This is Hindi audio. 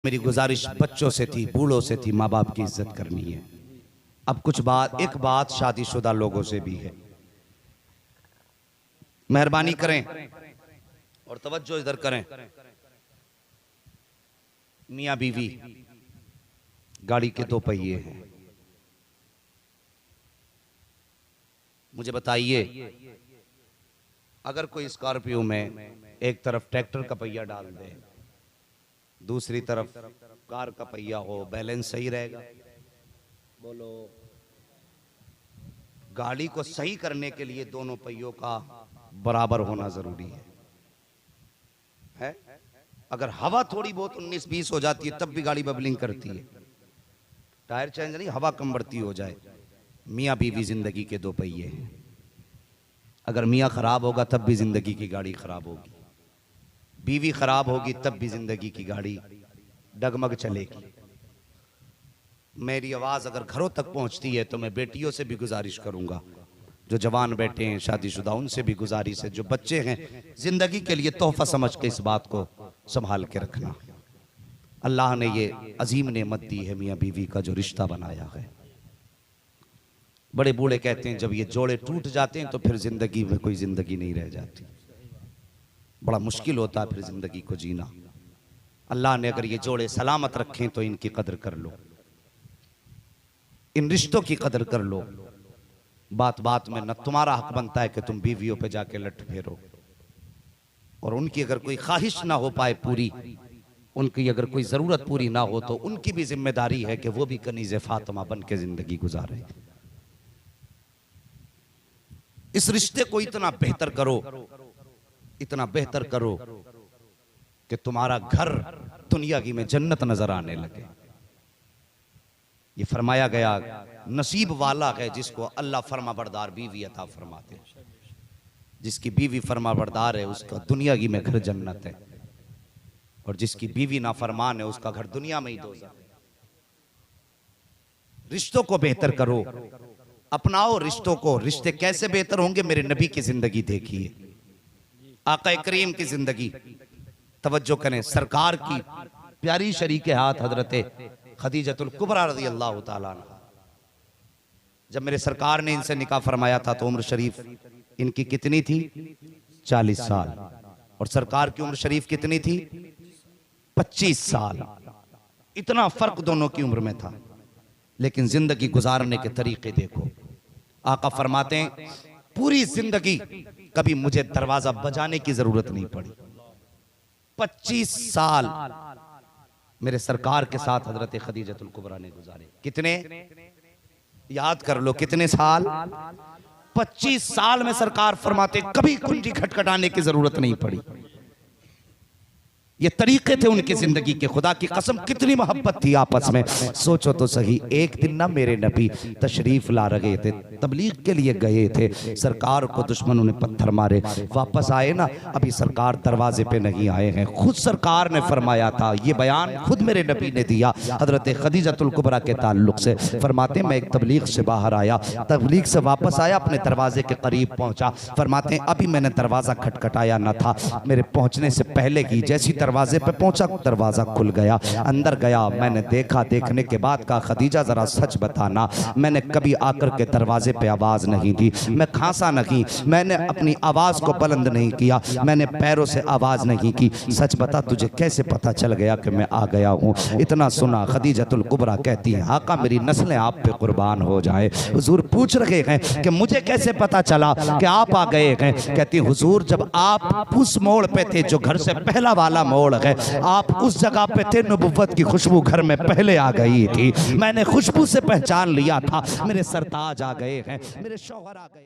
मेरी गुजारिश बच्चों से थी, बूढ़ों से थी, माँ बाप की इज्जत करनी है। अब एक बात शादीशुदा लोगों से भी है, मेहरबानी करें और तवज्जो इधर करें। मियाँ बीवी गाड़ी के 2 पहिए हैं। मुझे बताइए, अगर कोई स्कॉर्पियो में एक तरफ ट्रैक्टर का पहिया डाल दे, दूसरी तरफ कार का पहिया हो, बैलेंस सही रहेगा? बोलो। गाड़ी को सही करने के लिए दोनों पहियों का बराबर होना जरूरी है? अगर हवा थोड़ी बहुत 19-20 हो जाती है तब भी गाड़ी बबलिंग करती है। टायर चेंज नहीं, हवा कम बढ़ती हो जाए। मियाँ बीवी जिंदगी के 2 पहिए हैं। अगर मियाँ खराब होगा तब भी जिंदगी की गाड़ी खराब होगी, बीवी खराब होगी तब भी जिंदगी की गाड़ी डगमग चलेगी। मेरी आवाज अगर घरों तक पहुंचती है तो मैं बेटियों से भी गुजारिश करूंगा, जो जवान बैठे हैं शादीशुदा, उनसे भी गुजारिश है, जो बच्चे हैं जिंदगी के लिए तोहफा समझ के इस बात को संभाल के रखना। अल्लाह ने ये अजीम नेमत दी है मियाँ बीवी का जो रिश्ता बनाया है। बड़े बूढ़े कहते हैं जब ये जोड़े टूट जाते हैं तो फिर जिंदगी में कोई जिंदगी नहीं रह जाती, बड़ा मुश्किल होता है फिर जिंदगी को जीना। अल्लाह ने अगर ये जोड़े सलामत रखें तो इनकी कदर कर लो, इन रिश्तों की कदर कर लो। बात बात में न तुम्हारा हक बनता है कि तुम बीवियों पे जाके लट फेरो, और उनकी अगर कोई ख्वाहिश ना हो पाए पूरी, उनकी अगर कोई जरूरत पूरी ना हो तो उनकी भी जिम्मेदारी है कि वो भी कनीज़े फातिमा बन के जिंदगी गुजारे। इस रिश्ते को इतना बेहतर करो, इतना बेहतर करो कि तुम्हारा घर दुनिया की में जन्नत नजर आने लगे। ये फरमाया गया नसीब वाला है जिसको अल्लाह फरमाबरदार बीवी अता फरमाते हैं। जिसकी बीवी फरमाबरदार है उसका दुनिया की में घर जन्नत है, और जिसकी बीवी नाफरमान है उसका घर दुनिया में ही दोज़ख है। रिश्तों को बेहतर करो, अपनाओ रिश्तों को। रिश्ते कैसे बेहतर होंगे? मेरे नबी की जिंदगी देखिए, आका करीम की जिंदगी। तवज्जो करें, सरकार की प्यारी शरीके हाथ हजरत खदीजतुल कुबरा रज़ी अल्लाह ताला अन्हा, जब मेरे सरकार ने इनसे निकाह फरमाया था तो उम्र शरीफ इनकी कितनी थी? 40 साल। और सरकार की उम्र शरीफ कितनी थी? 25 साल। इतना फर्क दोनों की उम्र में था, लेकिन जिंदगी गुजारने के तरीके देखो। आका फरमाते हैं पूरी जिंदगी कभी मुझे दरवाजा बजाने की जरूरत नहीं पड़ी। 25 साल मेरे सरकार के साथ हजरत खदीजतुल कुबरा ने गुजारे। कितने? याद कर लो, कितने साल? 25 साल में सरकार फरमाते कभी कुंजी खटखटाने की जरूरत नहीं पड़ी। ये तरीके थे उनकी जिंदगी के। खुदा की कसम कितनी मोहब्बत थी आपस में। सोचो तो सही, एक दिन ना मेरे नबी तशरीफ ला रहे थे, तबलीग के लिए गए थे, सरकार को दुश्मनों ने पत्थर मारे, वापस आए ना, अभी सरकार दरवाजे पे नहीं आए हैं। खुद सरकार ने फरमाया था, ये बयान खुद मेरे नबी ने दिया हजरत खदीजतुल कुबरा के ताल्लुक से। फरमाते मैं एक तबलीग से बाहर आया, तबलीग से वापस आया, अपने दरवाजे के करीब पहुंचा। फरमाते अभी मैंने दरवाजा खटखटाया न था, मेरे पहुंचने से पहले ही जैसी दरवाजे पे पहुंचा दरवाजा खुल गया। अंदर गया, मैंने देखा, देखने के बाद कहा खदीजा जरा सच बताना, मैंने कभी आकर के दरवाजे पे आवाज नहीं दी, मैं खांसा नहीं, मैंने अपनी आवाज को बुलंद नहीं किया, मैंने पैरों से आवाज नहीं की, सच बता तुझे कैसे पता चल गया कि मैं आ गया हूँ? इतना सुना खदीजतुल कुबरा कहती है आका मेरी नस्लें आप पे कुर्बान हो जाए। हुजूर पूछ रहे हैं कि मुझे कैसे पता चला कि आप आ गए हैं? कहती हुजूर जब आप उस मोड़ पे थे जो घर से पहला वाला मोड़ है, आप उस जगह पे थे, नबुव्वत की खुशबू घर में पहले आ गई थी, मैंने खुशबू से पहचान लिया था, मेरे सरताज आ गए हैं, मेरे शौहर आ गए।